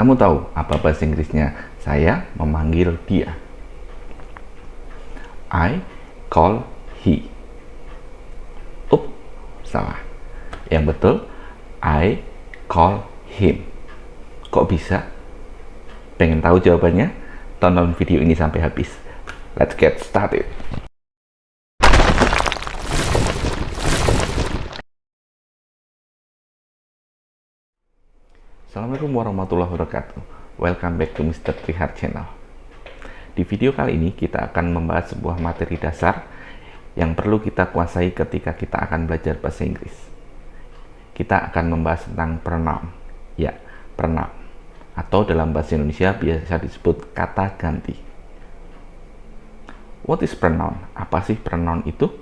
Kamu tahu apa bahasa Inggrisnya saya memanggil dia? I call he. Salah. Yang betul, I call him. Kok bisa? Pengen tahu jawabannya? Tonton video ini sampai habis. Let's get started. Assalamualaikum warahmatullahi wabarakatuh. Welcome back to Mr. Trihard Channel. Di video kali ini kita akan membahas sebuah materi dasar yang perlu kita kuasai ketika kita akan belajar bahasa Inggris. Kita akan membahas tentang pronoun. Ya, pronoun. Atau dalam bahasa Indonesia biasa disebut kata ganti. What is pronoun? Apa sih pronoun itu?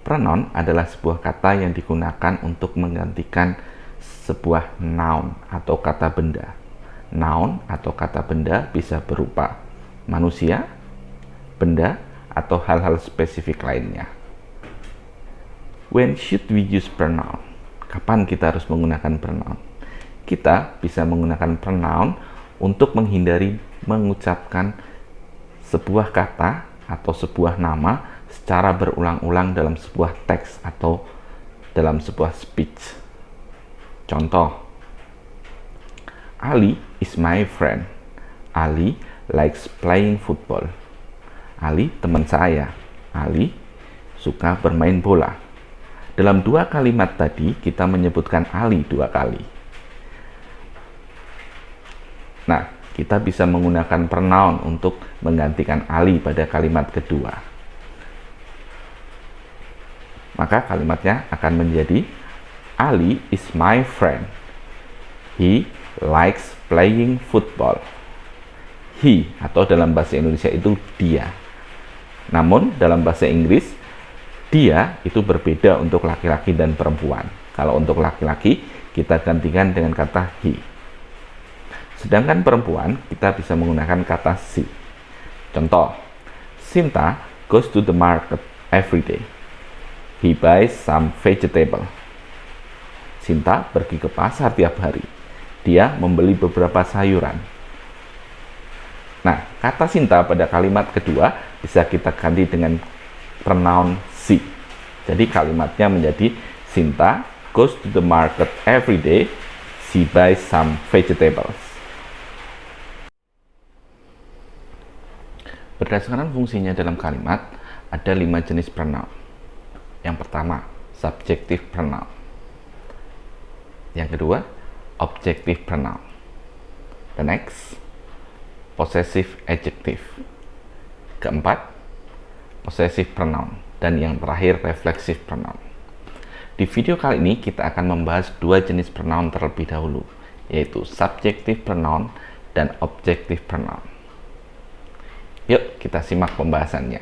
Pronoun adalah sebuah kata yang digunakan untuk menggantikan sebuah noun atau kata benda. Noun atau kata benda bisa berupa manusia, benda, atau hal-hal spesifik lainnya. When should we use pronoun? Kapan kita harus menggunakan pronoun? Kita bisa menggunakan pronoun untuk menghindari mengucapkan sebuah kata atau sebuah nama secara berulang-ulang dalam sebuah teks atau dalam sebuah speech. Contoh, Ali is my friend. Ali likes playing football. Ali teman saya. Ali suka bermain bola. Dalam dua kalimat tadi, kita menyebutkan Ali dua kali. Nah, kita bisa menggunakan pronoun untuk menggantikan Ali pada kalimat kedua. Maka kalimatnya akan menjadi Ali is my friend. He likes playing football. He atau dalam bahasa Indonesia itu dia. Namun dalam bahasa Inggris dia itu berbeda untuk laki-laki dan perempuan. Kalau untuk laki-laki kita gantikan dengan kata he. Sedangkan perempuan kita bisa menggunakan kata she. Contoh, Sinta goes to the market every day. He buys some vegetable. Sinta pergi ke pasar tiap hari. Dia membeli beberapa sayuran. Nah, kata Sinta pada kalimat kedua bisa kita ganti dengan pronoun she. Jadi kalimatnya menjadi Sinta goes to the market every day. She buys some vegetables. Berdasarkan fungsinya dalam kalimat, ada 5 jenis pronoun. Yang pertama, subjective pronoun. Yang kedua, objective pronoun. The next, possessive adjective. Keempat, possessive pronoun. Dan yang terakhir, reflexive pronoun. Di video kali ini kita akan membahas 2 jenis pronoun terlebih dahulu, yaitu subjective pronoun dan objective pronoun. Yuk kita simak pembahasannya.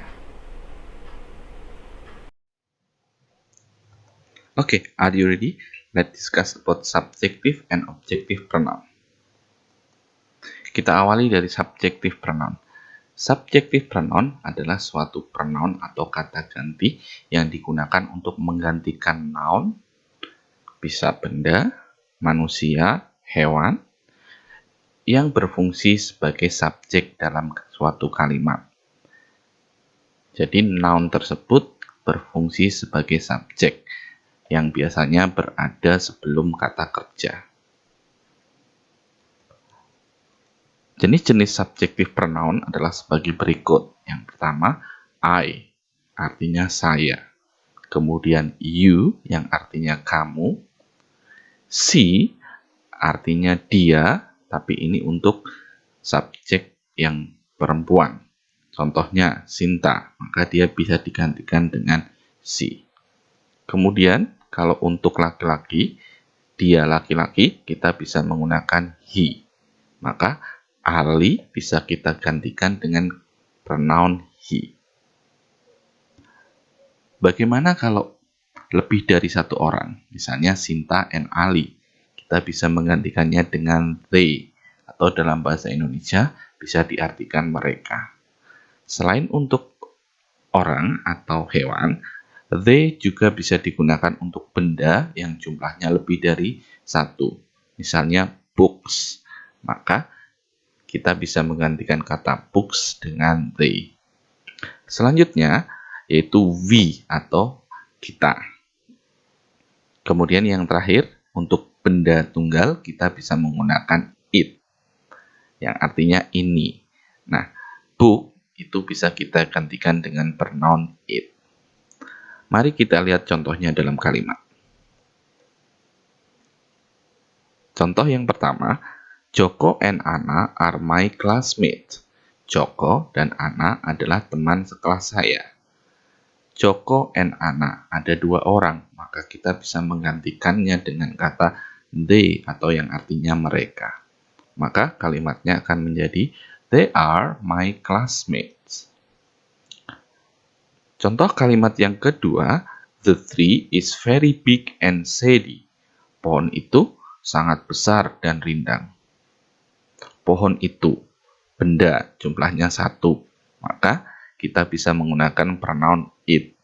Okay, are you ready? Let's discuss about subjective and objective pronoun. Kita awali dari subjective pronoun. Subjective pronoun adalah suatu pronoun atau kata ganti yang digunakan untuk menggantikan noun, bisa benda, manusia, hewan, yang berfungsi sebagai subjek dalam suatu kalimat. Jadi noun tersebut berfungsi sebagai subjek yang biasanya berada sebelum kata kerja. Jenis-jenis subjective pronoun adalah sebagai berikut. Yang pertama, I, artinya saya. Kemudian you, yang artinya kamu. She, artinya dia, tapi ini untuk subjek yang perempuan. Contohnya, Sinta, maka dia bisa digantikan dengan she. Kemudian, kalau untuk laki-laki, dia laki-laki, kita bisa menggunakan he. Maka, Ali bisa kita gantikan dengan pronoun he. Bagaimana kalau lebih dari satu orang? Misalnya Sinta and Ali. Kita bisa menggantikannya dengan they. Atau dalam bahasa Indonesia bisa diartikan mereka. Selain untuk orang atau hewan, they juga bisa digunakan untuk benda yang jumlahnya lebih dari satu. Misalnya books. maka kita bisa menggantikan kata books dengan they. Selanjutnya yaitu we atau kita. Kemudian yang terakhir, untuk benda tunggal kita bisa menggunakan it, yang artinya ini. Nah, book itu bisa kita gantikan dengan pronoun it. Mari kita lihat contohnya dalam kalimat. Contoh yang pertama, Joko and Anna are my classmates. Joko dan Anna adalah teman sekelas saya. Joko and Anna ada dua orang, maka kita bisa menggantikannya dengan kata they atau yang artinya mereka. Maka kalimatnya akan menjadi they are my classmates. Contoh kalimat yang kedua, the tree is very big and shady. Pohon itu sangat besar dan rindang. Pohon itu, benda, jumlahnya 1. Maka kita bisa menggunakan pronoun it.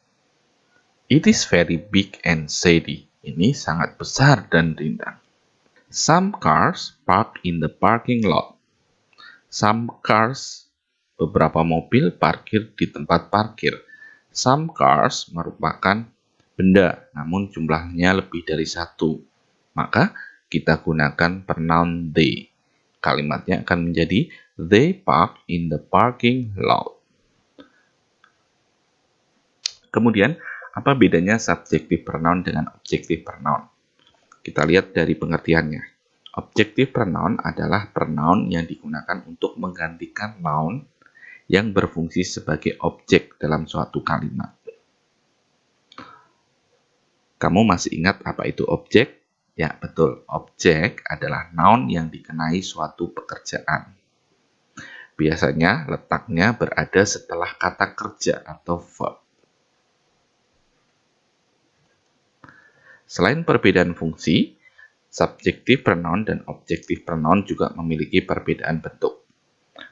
It is very big and shady. Ini sangat besar dan rindang. Some cars park in the parking lot. Some cars, beberapa mobil parkir di tempat parkir. Some cars merupakan benda, namun jumlahnya lebih dari 1. Maka kita gunakan pronoun they. Kalimatnya akan menjadi they park in the parking lot. Kemudian, apa bedanya subjective pronoun dengan objective pronoun? Kita lihat dari pengertiannya. Objective pronoun adalah pronoun yang digunakan untuk menggantikan noun yang berfungsi sebagai objek dalam suatu kalimat. Kamu masih ingat apa itu objek? Ya, betul. Objek adalah noun yang dikenai suatu pekerjaan. Biasanya letaknya berada setelah kata kerja atau verb. Selain perbedaan fungsi, subjective pronoun dan objective pronoun juga memiliki perbedaan bentuk.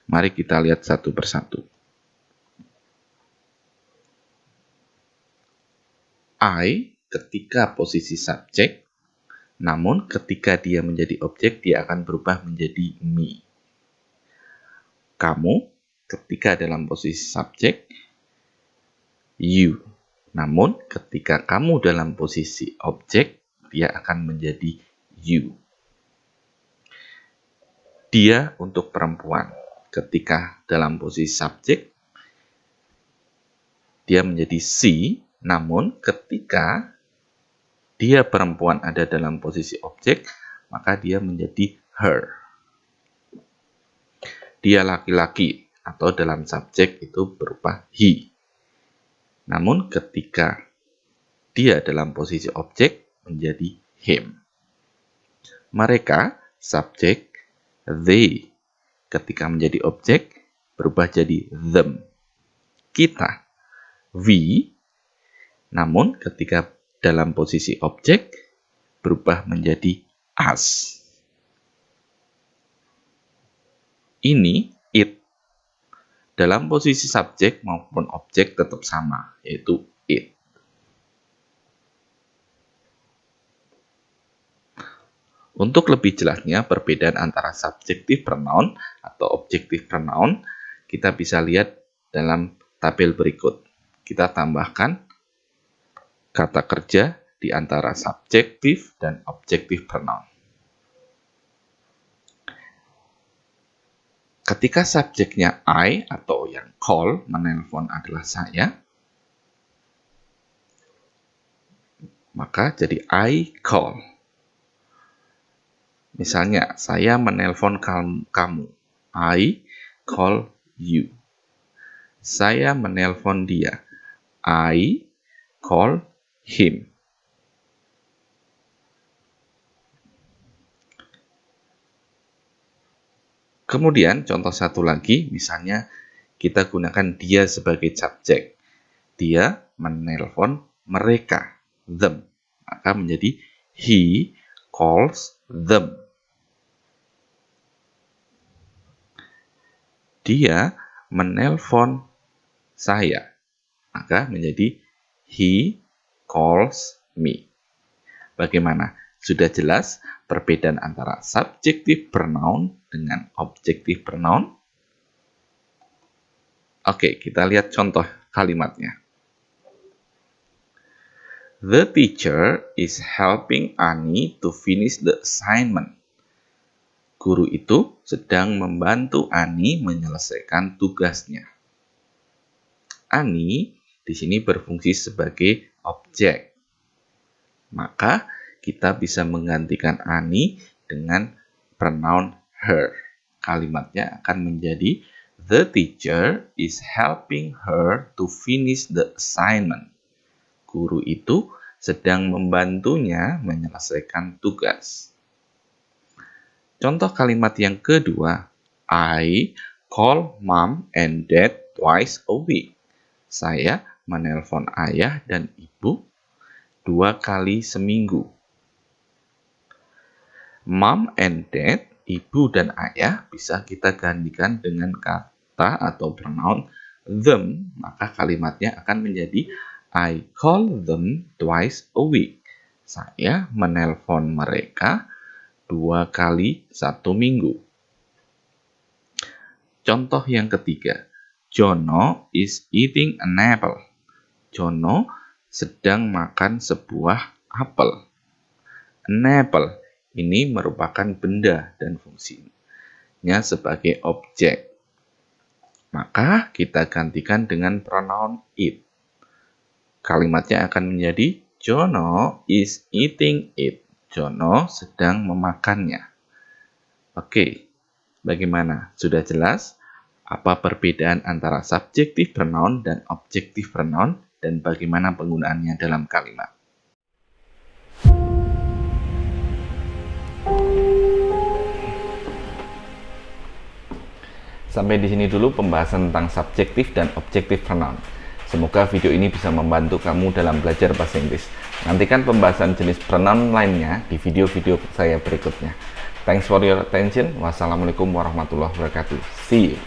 Mari kita lihat satu persatu. I ketika posisi subjek, namun ketika dia menjadi objek, dia akan berubah menjadi me. Kamu ketika dalam posisi subjek, you. Namun ketika kamu dalam posisi objek, dia akan menjadi you. Dia untuk perempuan. Ketika dalam posisi subjek, dia menjadi she. Namun ketika dia perempuan ada dalam posisi objek, maka dia menjadi her. Dia laki-laki atau dalam subjek itu berupa he. Namun ketika dia dalam posisi objek menjadi him. Mereka, subjek, they. Ketika menjadi objek berubah jadi them. Kita, we. Namun ketika dalam posisi objek berubah menjadi us. Ini it. Dalam posisi subjek maupun objek tetap sama, yaitu it. Untuk lebih jelasnya perbedaan antara subjective pronoun atau objective pronoun, kita bisa lihat dalam tabel berikut. Kita tambahkan kata kerja di antara subjective dan objective pronoun. Ketika subjeknya I atau yang call, menelpon adalah saya, maka jadi I call. Misalnya, saya menelpon kamu. I call you. Saya menelpon dia. I call him. Kemudian contoh satu lagi, misalnya kita gunakan dia sebagai subjek. Dia menelpon mereka, them. Maka menjadi he calls them. Dia menelpon saya. Maka menjadi he calls me. Bagaimana? Sudah jelas perbedaan antara subjective pronoun dengan objective pronoun? Oke, kita lihat contoh kalimatnya. The teacher is helping Annie to finish the assignment. Guru itu sedang membantu Annie menyelesaikan tugasnya. Annie di sini berfungsi sebagai objek. Maka kita bisa menggantikan Annie dengan pronoun her. Kalimatnya akan menjadi the teacher is helping her to finish the assignment. Guru itu sedang membantunya menyelesaikan tugas. Contoh kalimat yang kedua, I call mom and dad twice a week. Saya menelpon ayah dan ibu 2 kali seminggu. Mom and dad, ibu dan ayah, bisa kita gantikan dengan kata atau pronoun them, maka kalimatnya akan menjadi I call them twice a week. Saya menelpon mereka 2 kali 1 minggu. Contoh yang ketiga, Jono is eating an apple. Jono sedang makan sebuah apel. An apple ini merupakan benda dan fungsinya sebagai objek. Maka kita gantikan dengan pronoun it. Kalimatnya akan menjadi Jono is eating it. Jono sedang memakannya. Oke, bagaimana? Sudah jelas apa perbedaan antara subjective pronoun dan objective pronoun dan bagaimana penggunaannya dalam kalimat? Sampai di sini dulu pembahasan tentang subjective dan objective pronoun. Semoga video ini bisa membantu kamu dalam belajar bahasa Inggris. Nantikan pembahasan jenis pronoun lainnya di video-video saya berikutnya. Thanks for your attention. Wassalamualaikum warahmatullahi wabarakatuh. See you.